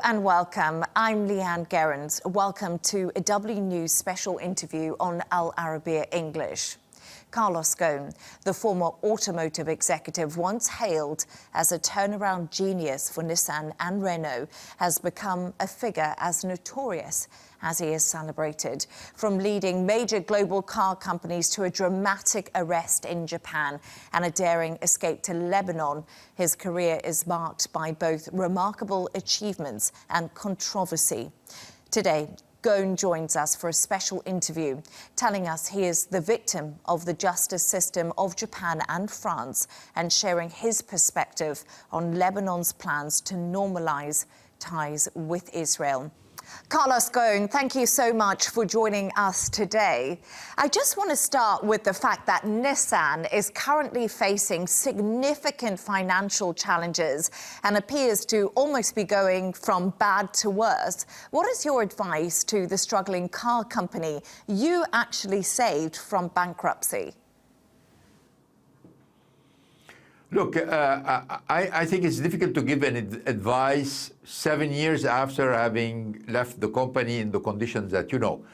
and welcome. I'm Leigh-Ann Gerrans. Welcome to a W News special interview on Arabiya English. Carlos Ghosn, the former automotive executive once hailed as a turnaround genius for Nissan and Renault, has become a figure as notorious as he is celebrated. From leading major global car companies to a dramatic arrest in Japan and a daring escape to Lebanon, his career is marked by both remarkable achievements and controversy. Today, Ghosn joins us for a special interview, telling us he is the victim of the justice system of Japan and France and sharing his perspective on Lebanon's plans to normalize ties with Israel. Carlos Ghosn, thank you so much for joining us today. I just want to start with the fact that Nissan is currently facing significant financial challenges and appears to almost be going from bad to worse. What is your advice to the struggling car company you actually saved from bankruptcy? Look, I think it's difficult to give any advice 7 years after having left the company in the conditions that you know.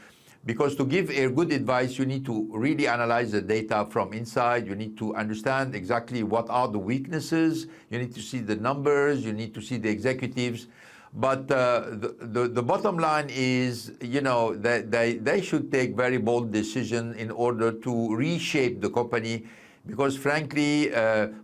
Because to give a good advice, you need to really analyze the data from inside. You need to understand exactly what are the weaknesses. You need to see the numbers. You need to see the executives. But the bottom line is, you know, that they should take very bold decisions in order to reshape the company. Because frankly,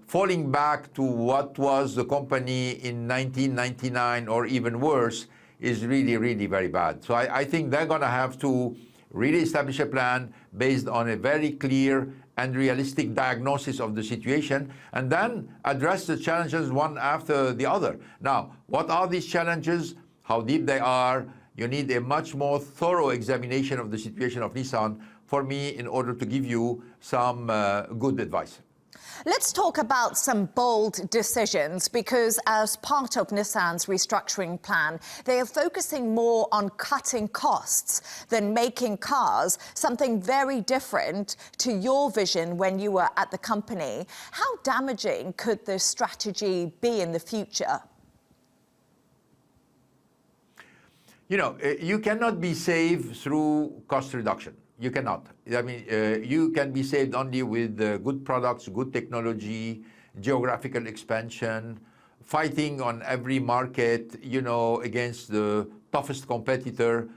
falling back to what was the company in 1999 or even worse is really, really very bad. So I think they're going to have to really establish a plan based on a very clear and realistic diagnosis of the situation and then address the challenges one after the other. Now, what are these challenges? How deep they are? You need a much more thorough examination of the situation of Nissan for me in order to give you some good advice. Let's talk about some bold decisions, because as part of Nissan's restructuring plan, they are focusing more on cutting costs than making cars, something very different to your vision when you were at the company. How damaging could this strategy be in the future? You know, you cannot be saved through cost reduction. You cannot. I mean, you can be saved only with good products, good technology, geographical expansion, fighting on every market, you know, against the toughest competitor.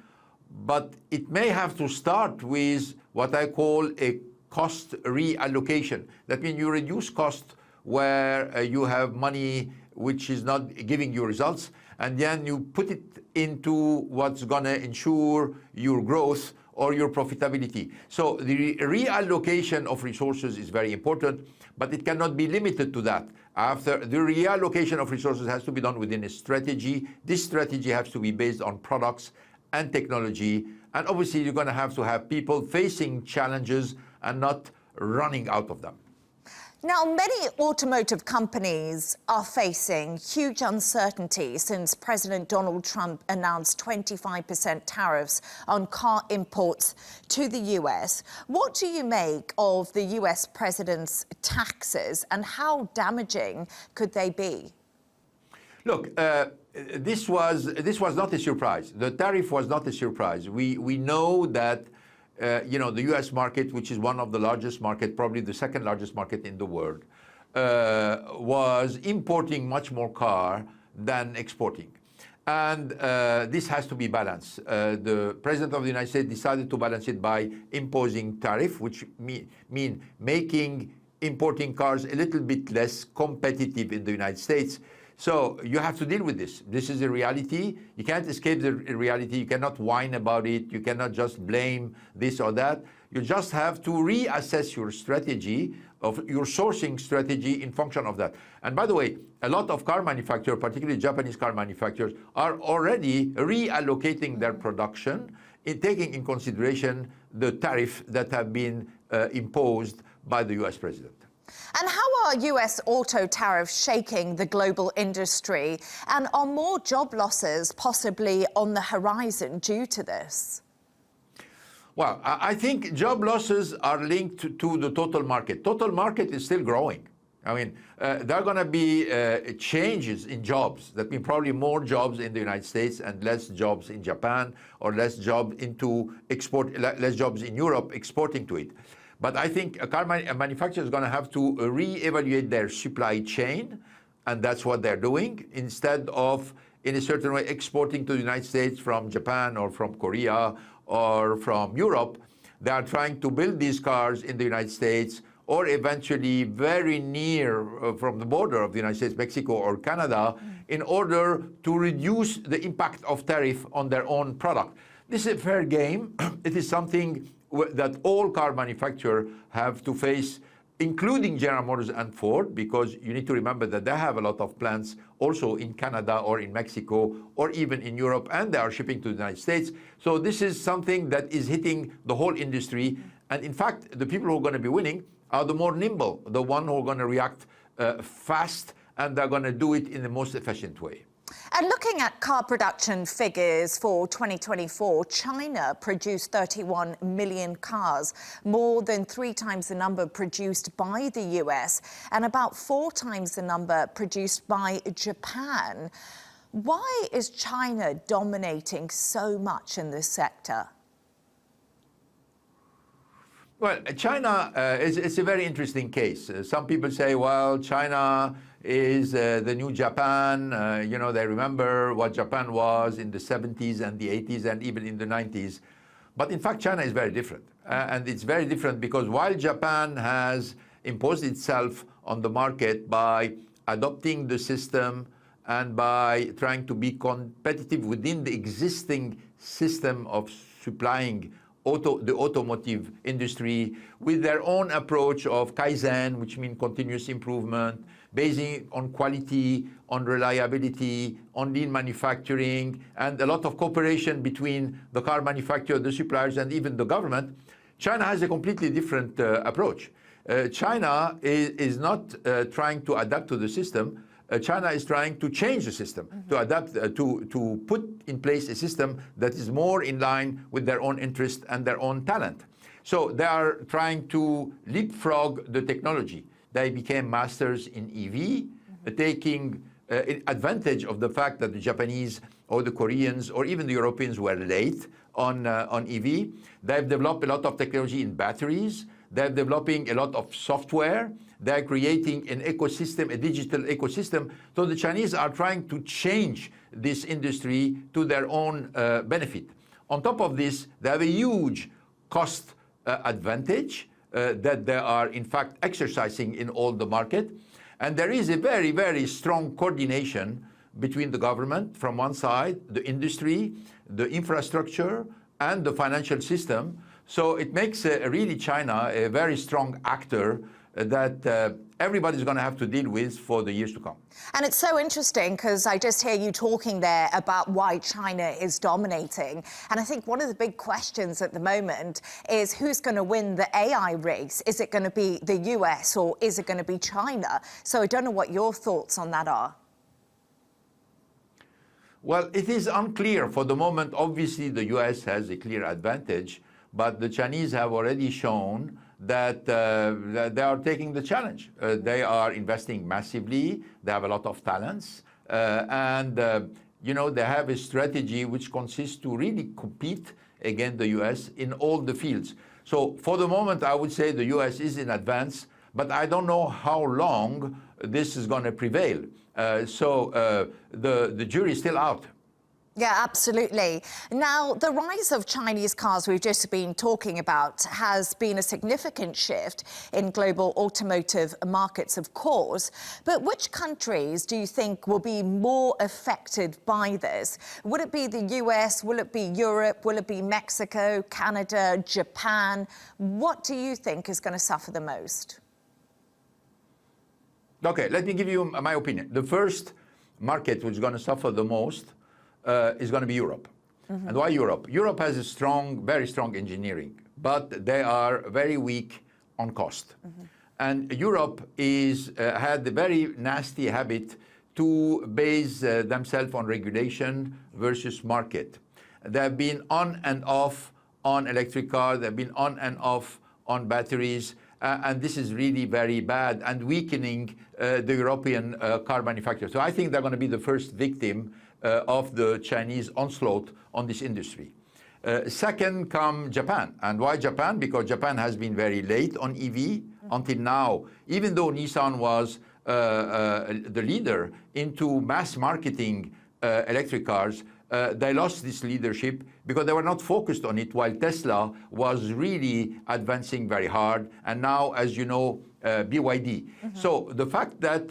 But it may have to start with what I call a cost reallocation. That means you reduce cost where you have money which is not giving you results, and then you put it into what's going to ensure your growth or your profitability. So the reallocation of resources is very important, but it cannot be limited to that. After the reallocation of resources has to be done within a strategy. This strategy has to be based on products and technology. And obviously, you're going to have people facing challenges and not running out of them. Now, many automotive companies are facing huge uncertainty since President Donald Trump announced 25% tariffs on car imports to the US. What do you make of the US president's taxes and how damaging could they be? Look, this was not a surprise. The tariff was not a surprise. We know that you know, the U.S. market, which is one of the largest market, probably the second largest market in the world, was importing much more car than exporting. And this has to be balanced. The President of the United States decided to balance it by imposing tariff, which mean making importing cars a little bit less competitive in the United States. So you have to deal with this. This is a reality. You can't escape the reality. You cannot whine about it. You cannot just blame this or that. You just have to reassess your strategy, of your sourcing strategy in function of that. And by the way, a lot of car manufacturers, particularly Japanese car manufacturers, are already reallocating their production, taking in consideration the tariff that have been imposed by the US president. And how are US auto tariffs shaking the global industry? And are more job losses possibly on the horizon due to this? Well, I think job losses are linked to the total market. Total market is still growing. I mean, there are going to be changes in jobs. That means probably more jobs in the United States and less jobs in Japan, or less jobs into export, less jobs in Europe exporting to it. But I think a car manufacturer is going to have to re-evaluate their supply chain, and that's what they're doing, instead of, in a certain way, exporting to the United States from Japan or from Korea or from Europe. They are trying to build these cars in the United States, or eventually very near from the border of the United States, Mexico or Canada, in order to reduce the impact of tariff on their own product. This is a fair game. It is something that all car manufacturers have to face, including General Motors and Ford, because you need to remember that they have a lot of plants also in Canada or in Mexico or even in Europe, and they are shipping to the United States. So this is something that is hitting the whole industry. And in fact, the people who are going to be winning are the more nimble, the one who are going to react fast, and they're going to do it in the most efficient way. And looking at car production figures for 2024, China produced 31 million cars, more than 3 times the number produced by the US and about 4 times the number produced by Japan. Why is China dominating so much in this sector? Well, China is a very interesting case. Some people say, well, China is the new Japan. You know, they remember what Japan was in the 70s and the 80s and even in the 90s. But in fact, China is very different. And it's very different because while Japan has imposed itself on the market by adopting the system and by trying to be competitive within the existing system of supplying the automotive industry with their own approach of Kaizen, which means continuous improvement, basing on quality, on reliability, on lean manufacturing, and a lot of cooperation between the car manufacturer, the suppliers, and even the government. China has a completely different approach. China is not trying to adapt to the system. China is trying to change the system, to adapt, to put in place a system that is more in line with their own interest and their own talent. So they are trying to leapfrog the technology. They became masters in EV, taking advantage of the fact that the Japanese or the Koreans or even the Europeans were late on EV. They've developed a lot of technology in batteries. They're developing a lot of software. They're creating an ecosystem, a digital ecosystem. So the Chinese are trying to change this industry to their own benefit. On top of this, they have a huge cost advantage that they are in fact exercising in all the market. And there is a very, very strong coordination between the government from one side, the industry, the infrastructure, and the financial system. So it makes really China a very strong actor that everybody's going to have to deal with for the years to come. And it's so interesting because I just hear you talking there about why China is dominating. And I think one of the big questions at the moment is who's going to win the AI race? Is it going to be the US or is it going to be China? So I don't know what your thoughts on that are. Well, it is unclear for the moment. Obviously, the US has a clear advantage, but the Chinese have already shown that they are taking the challenge. They are investing massively. They have a lot of talents. You know, they have a strategy which consists to really compete against the US in all the fields. So for the moment, I would say the US is in advance, but I don't know how long this is going to prevail. The jury is still out. Yeah, absolutely. Now, the rise of Chinese cars we've just been talking about has been a significant shift in global automotive markets, of course. But which countries do you think will be more affected by this? Would it be the US? Will it be Europe? Will it be Mexico, Canada, Japan? What do you think is going to suffer the most? Okay, let me give you my opinion. The first market which is going to suffer the most is going to be Europe. And why Europe? Europe has a strong, very strong engineering, but they are very weak on cost. And Europe had the very nasty habit to base themselves on regulation versus market. They have been on and off on electric cars, they've been on and off on batteries, and this is really very bad and weakening the European car manufacturers. So I think they're going to be the first victim of the Chinese onslaught on this industry. Second come Japan. And why Japan? Because Japan has been very late on EV until now. Even though Nissan was the leader into mass marketing electric cars, they lost this leadership because they were not focused on it, while Tesla was really advancing very hard. And now, as you know, BYD. So the fact that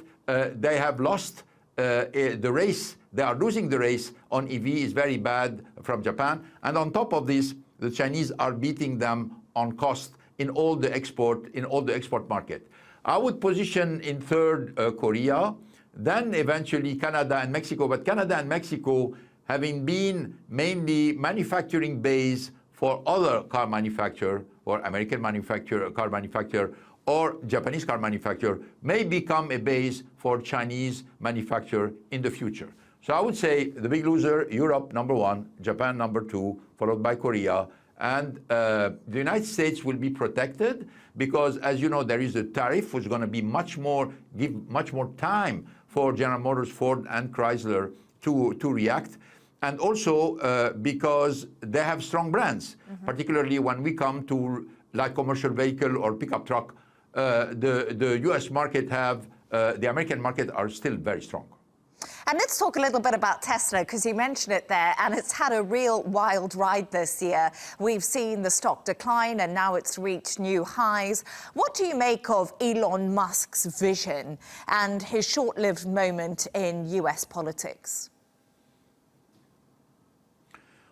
they have lost the race, they are losing the race on EV is very bad from Japan. And on top of this, the Chinese are beating them on cost in all the export market. I would position in third Korea, then eventually Canada and Mexico. But Canada and Mexico, having been mainly manufacturing base for other car manufacturer or American car manufacturer or Japanese car manufacturer, may become a base for Chinese manufacturer in the future. So I would say the big loser, Europe number one, Japan number two, followed by Korea, and the United States will be protected because, as you know, there is a tariff which is going to be give much more time for General Motors, Ford, and Chrysler to react. And also because they have strong brands, particularly when we come to light commercial vehicle or pickup truck. The U.S. market the American market are still very strong. And let's talk a little bit about Tesla, because you mentioned it there, and it's had a real wild ride this year. We've seen the stock decline, and now it's reached new highs. What do you make of Elon Musk's vision and his short-lived moment in U.S. politics?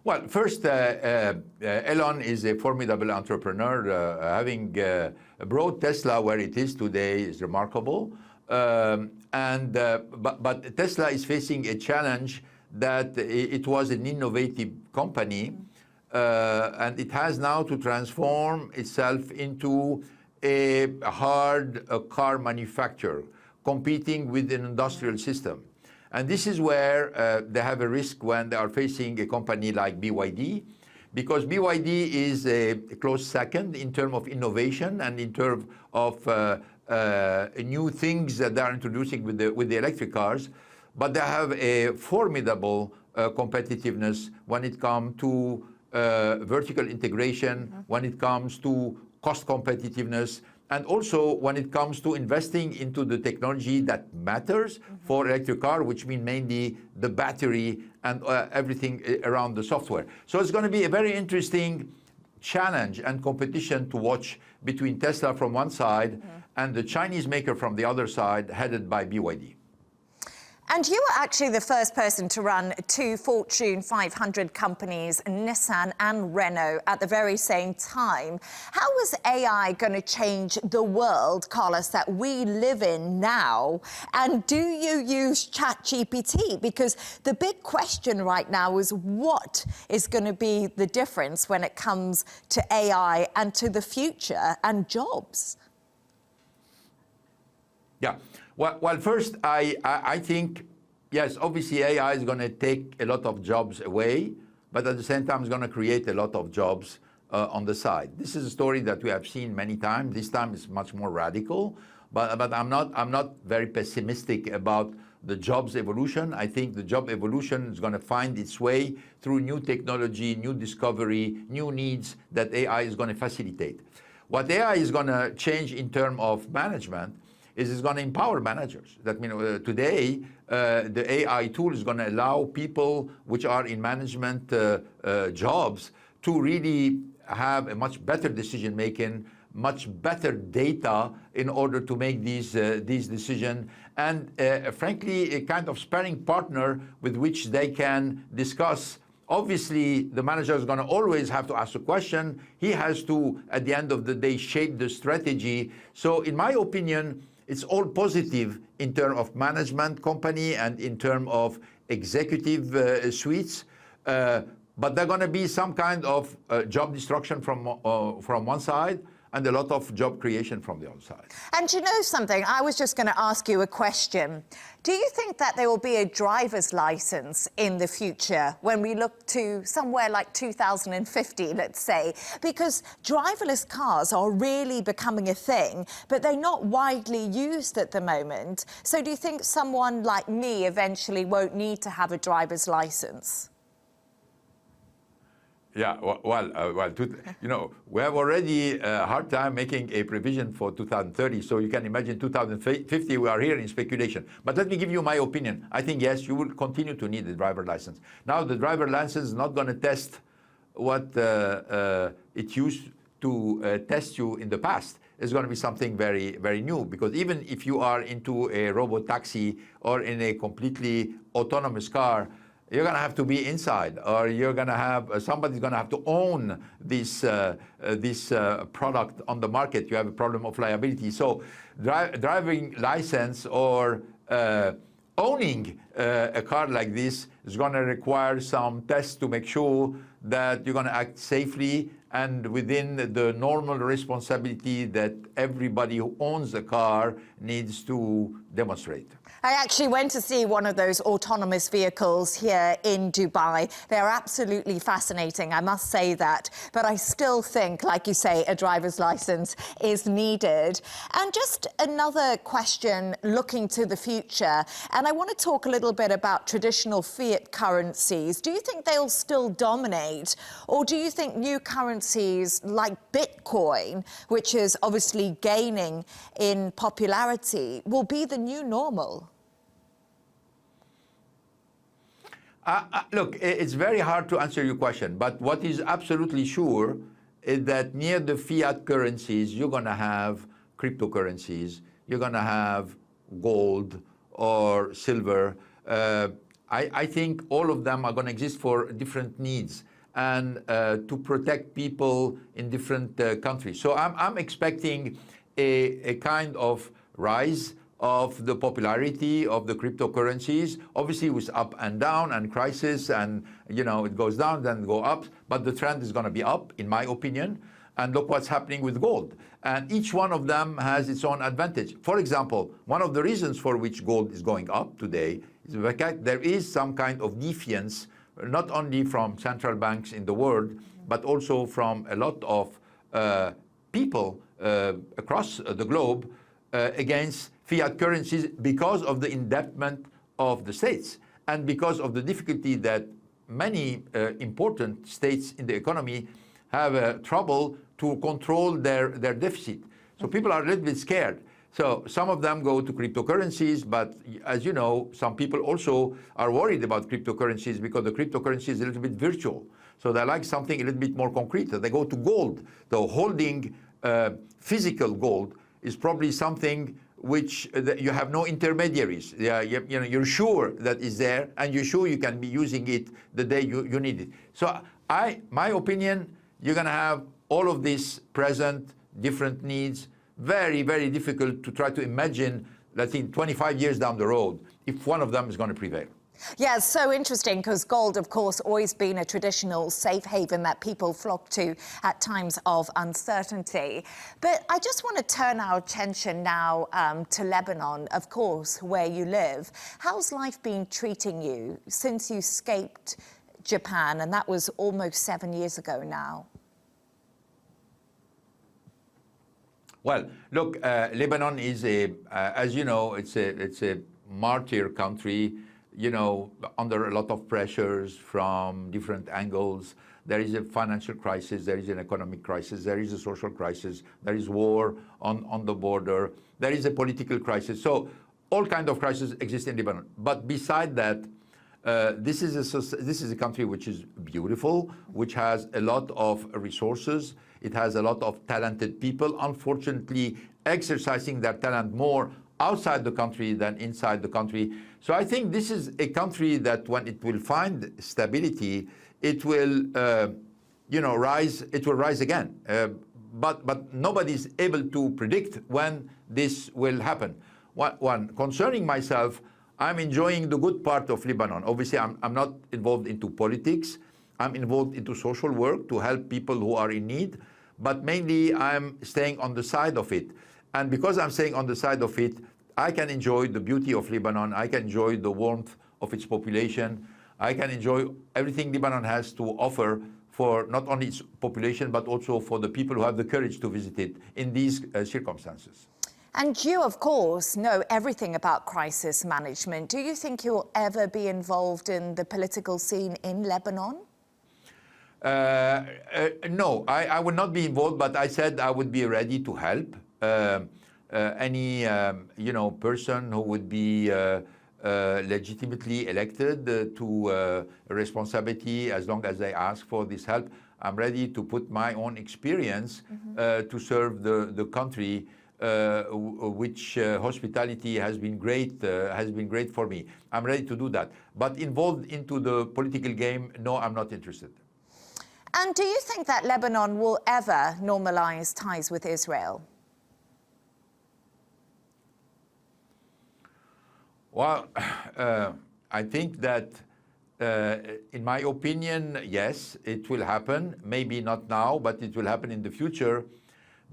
Well, first, Elon is a formidable entrepreneur. Having brought Tesla where it is today is remarkable. But Tesla is facing a challenge that it was an innovative company, and it has now to transform itself into a hard car manufacturer, competing with an industrial system. And this is where they have a risk when they are facing a company like BYD, because BYD is a close second in terms of innovation and in terms of new things that they are introducing with the electric cars. But they have a formidable competitiveness when it comes to vertical integration, when it comes to cost competitiveness, and also when it comes to investing into the technology that matters for electric car, which means mainly the battery and everything around the software. So it's going to be a very interesting challenge and competition to watch between Tesla from one side and the Chinese maker from the other side, headed by BYD. And you were actually the first person to run two Fortune 500 companies, Nissan and Renault, at the very same time. How is AI going to change the world, Carlos, that we live in now? And do you use ChatGPT? Because the big question right now is what is going to be the difference when it comes to AI and to the future and jobs? Yeah. Well, first, I think, yes, obviously AI is going to take a lot of jobs away, but at the same time, it's going to create a lot of jobs on the side. This is a story that we have seen many times. This time it's much more radical, but I'm not very pessimistic about the jobs evolution. I think the job evolution is going to find its way through new technology, new discovery, new needs that AI is going to facilitate. What AI is going to change in terms of management is it's going to empower managers. That means today, the AI tool is going to allow people which are in management jobs to really have a much better decision-making, much better data in order to make these decisions, and frankly, a kind of sparring partner with which they can discuss. Obviously, the manager is going to always have to ask a question. He has to, at the end of the day, shape the strategy. So in my opinion, it's all positive in terms of management company and in terms of executive suites. But there's going to be some kind of job destruction from one side. and a lot of job creation from the other side. And you know something? I was just going to ask you a question. Do you think that there will be a driver's license in the future when we look to somewhere like 2050, let's say? Because driverless cars are really becoming a thing, but they're not widely used at the moment. So do you think someone like me eventually won't need to have a driver's license? Yeah, you know, we have already a hard time making a provision for 2030, so you can imagine 2050, we are here in speculation. But let me give you my opinion. I think, yes, you will continue to need the driver license. Now, the driver license is not going to test what it used to test you in the past. It's going to be something very, very new, because even if you are into a robot taxi or in a completely autonomous car, you're going to have to be inside, or you're going to have somebody's going to have to own this product on the market. You have a problem of liability. So driving license or owning a car like this is going to require some tests to make sure that you're going to act safely and within the normal responsibility that everybody who owns a car needs to demonstrate. I actually went to see one of those autonomous vehicles here in Dubai. They're absolutely fascinating, I must say that. But I still think, like you say, a driver's license is needed. And just another question looking to the future, and I want to talk a little bit about traditional fiat currencies. Do you think they'll still dominate, or do you think new currencies like Bitcoin, which is obviously gaining in popularity, will be the new normal? Look, it's very hard to answer your question, but what is absolutely sure is that near the fiat currencies, you're going to have cryptocurrencies, you're going to have gold or silver. I think all of them are going to exist for different needs and to protect people in different countries. So I'm expecting a kind of rise of the popularity of the cryptocurrencies, obviously with up and down and crisis, and you know, it goes down then go up, but the trend is going to be up, in my opinion. And look what's happening with gold, and each one of them has its own advantage. For example, one of the reasons for which gold is going up today is the fact there is some kind of defiance, not only from central banks in the world, but also from a lot of people across the globe against fiat currencies because of the indebtedness of the states and because of the difficulty that many important states in the economy have trouble to control their deficit. So people are a little bit scared. So some of them go to cryptocurrencies, but as you know, some people also are worried about cryptocurrencies because the cryptocurrency is a little bit virtual. So they like something a little bit more concrete. So they go to gold. So holding physical gold is probably something which you have no intermediaries. You're sure that is there, and you're sure you can be using it the day you need it. So my opinion, you're going to have all of this present, different needs, very, very difficult to try to imagine, let's think 25 years down the road, if one of them is going to prevail. Yeah, it's so interesting because gold, of course, always been a traditional safe haven that people flock to at times of uncertainty. But I just want to turn our attention now to Lebanon, of course, where you live. How's life been treating you since you escaped Japan? And that was almost 7 years ago now. Well, look, Lebanon is as you know, it's a martyr country. You know, under a lot of pressures from different angles. There is a financial crisis, there is an economic crisis, there is a social crisis, there is war on the border, there is a political crisis. So all kinds of crises exist in Lebanon. But beside that, this is a country which is beautiful, which has a lot of resources. It has a lot of talented people, unfortunately exercising their talent more outside the country than inside the country. So I think this is a country that when it will find stability, it will, rise. It will rise again. But nobody is able to predict when this will happen. One concerning myself, I'm enjoying the good part of Lebanon. Obviously, I'm not involved into politics. I'm involved into social work to help people who are in need. but mainly I'm staying on the side of it. And because I'm staying on the side of it, I can enjoy the beauty of Lebanon. I can enjoy the warmth of its population. I can enjoy everything Lebanon has to offer for not only its population, but also for the people who have the courage to visit it in these circumstances. And you, of course, know everything about crisis management. Do you think you'll ever be involved in the political scene in Lebanon? No, I would not be involved, but I said I would be ready to help any person who would be legitimately elected to a responsibility, as long as they ask for this help. I'm ready to put my own experience to serve the country, which hospitality has been great for me. I'm ready to do that. But involved into the political game, no, I'm not interested. And do you think that Lebanon will ever normalize ties with Israel? Well, I think that, in my opinion, yes, it will happen. Maybe not now, but it will happen in the future,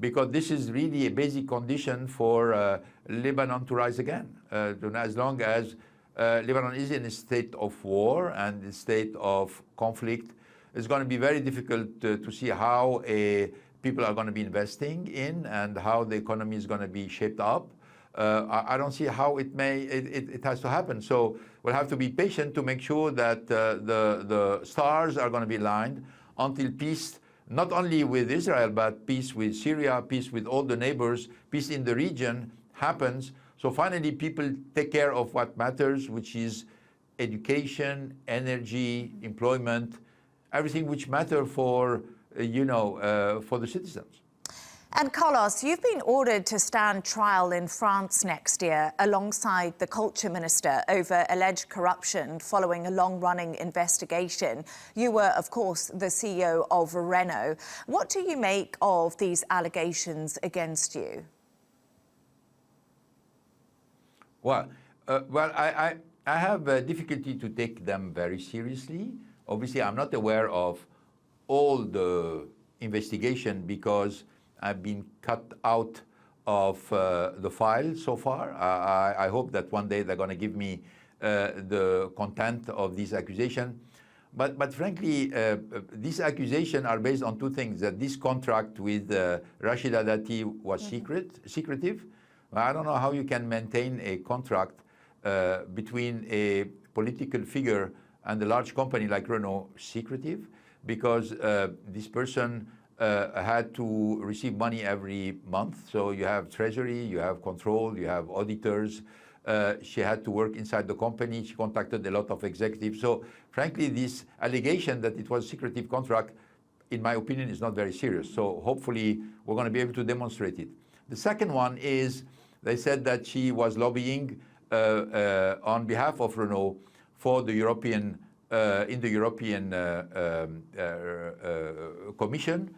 because this is really a basic condition for Lebanon to rise again. As long as Lebanon is in a state of war and a state of conflict, it's going to be very difficult to see how people are going to be investing in and how the economy is going to be shaped up. I don't see how it has to happen. So we'll have to be patient to make sure that the stars are going to be aligned until peace, not only with Israel, but peace with Syria, peace with all the neighbors, peace in the region happens. So finally people take care of what matters, which is education, energy, employment, everything which matter for the citizens. And Carlos, you've been ordered to stand trial in France next year alongside the culture minister over alleged corruption following a long-running investigation. You were, of course, the CEO of Renault. What do you make of these allegations against you? Well, I have a difficulty to take them very seriously. Obviously, I'm not aware of all the investigation because I've been cut out of the file so far. I hope that one day they're going to give me the content of these accusations. But frankly, these accusations are based on two things: that this contract with Rashida Dati was secretive. I don't know how you can maintain a contract between a political figure and a large company like Renault secretive, because this person had to receive money every month. So you have treasury, you have control, you have auditors. She had to work inside the company. She contacted a lot of executives. So frankly, this allegation that it was a secretive contract, in my opinion, is not very serious. So hopefully we're going to be able to demonstrate it. The second one is they said that she was lobbying on behalf of Renault for the European in the European Commission.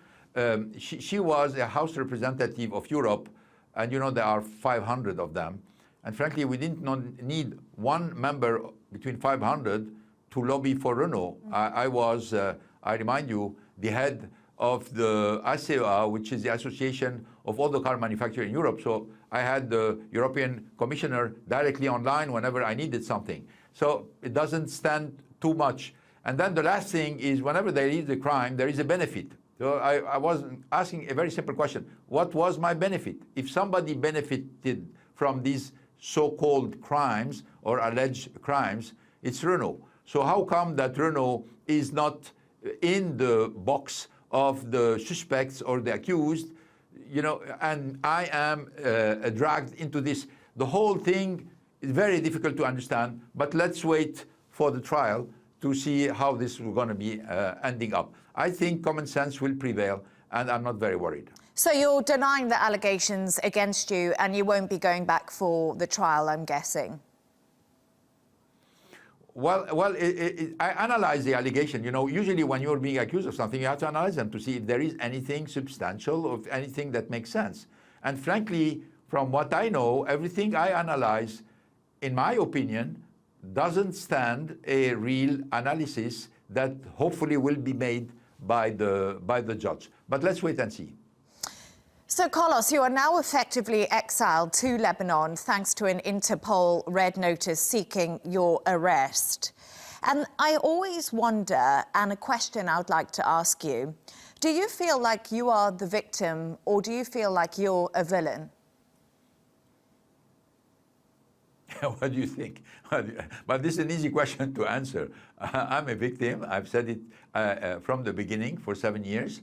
She was a House representative of Europe, and there are 500 of them. And frankly, we didn't need one member between 500 to lobby for Renault. I was, I remind you, the head of the ACEA, which is the association of all the car manufacturers in Europe. So I had the European Commissioner directly online whenever I needed something. So it doesn't stand too much. And then the last thing is, whenever there is a crime, there is a benefit. So I was asking a very simple question. What was my benefit? If somebody benefited from these so-called crimes or alleged crimes, it's Renault. So how come that Renault is not in the box of the suspects or the accused, and I am dragged into this? The whole thing is very difficult to understand, but let's wait for the trial to see how this is going to be ending up. I think common sense will prevail, and I'm not very worried. So you're denying the allegations against you, and you won't be going back for the trial, I'm guessing? Well, I analyze the allegation. Usually when you're being accused of something, you have to analyze them to see if there is anything substantial or anything that makes sense. And frankly, from what I know, everything I analyze, in my opinion, doesn't stand a real analysis that hopefully will be made by the judge. But let's wait and see. So, Carlos, you are now effectively exiled to Lebanon thanks to an Interpol red notice seeking your arrest. And I always wonder, and a question I would like to ask you, do you feel like you are the victim or do you feel like you're a villain? What do you think? But this is an easy question to answer. I'm a victim. I've said it from the beginning for 7 years.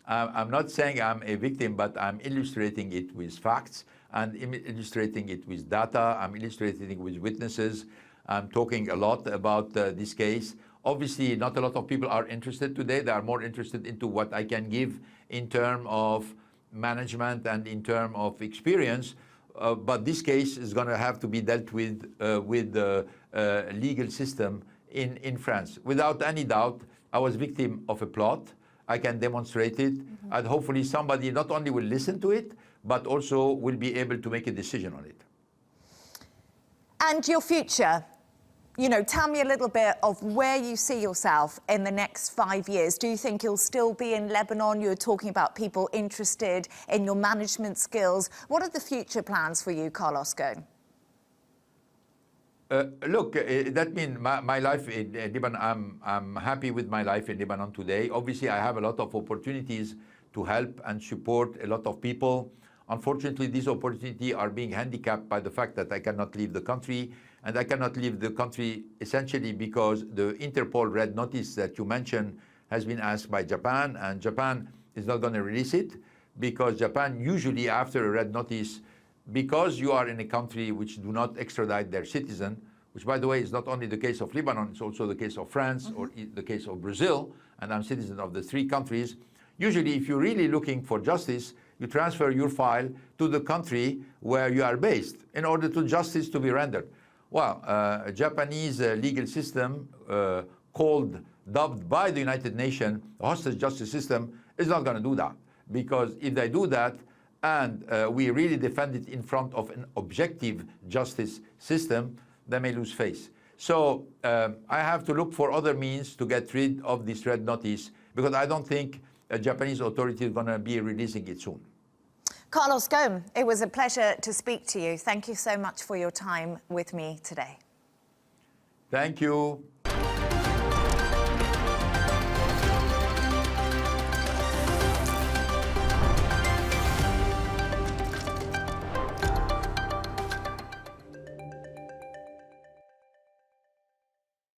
I'm not saying I'm a victim, but I'm illustrating it with facts and illustrating it with data. I'm illustrating it with witnesses. I'm talking a lot about this case. Obviously, not a lot of people are interested today. They are more interested into what I can give in terms of management and in terms of experience. But this case is going to have to be dealt with the legal system in France. Without any doubt, I was victim of a plot. I can demonstrate it, and hopefully somebody not only will listen to it, but also will be able to make a decision on it. And your future, you know, tell me a little bit of where you see yourself in the next 5 years. Do you think you'll still be in Lebanon? You're talking about people interested in your management skills. What are the future plans for you, Carlos Ghosn? Look, that means my life in Lebanon, I'm happy with my life in Lebanon today. Obviously, I have a lot of opportunities to help and support a lot of people. Unfortunately, these opportunities are being handicapped by the fact that I cannot leave the country. And I cannot leave the country essentially because the Interpol red notice that you mentioned has been asked by Japan, and Japan is not going to release it because Japan usually after a red notice, because you are in a country which do not extradite their citizen, which by the way is not only the case of Lebanon, it's also the case of France or the case of Brazil, and I'm citizen of the 3 countries. Usually if you're really looking for justice, you transfer your file to the country where you are based in order to justice to be rendered. Well, a Japanese legal system dubbed by the United Nations hostage justice system is not going to do that, because if they do that and we really defend it in front of an objective justice system, they may lose face. So I have to look for other means to get rid of this red notice, because I don't think a Japanese authority is going to be releasing it soon. Carlos Ghosn, it was a pleasure to speak to you. Thank you so much for your time with me today. Thank you.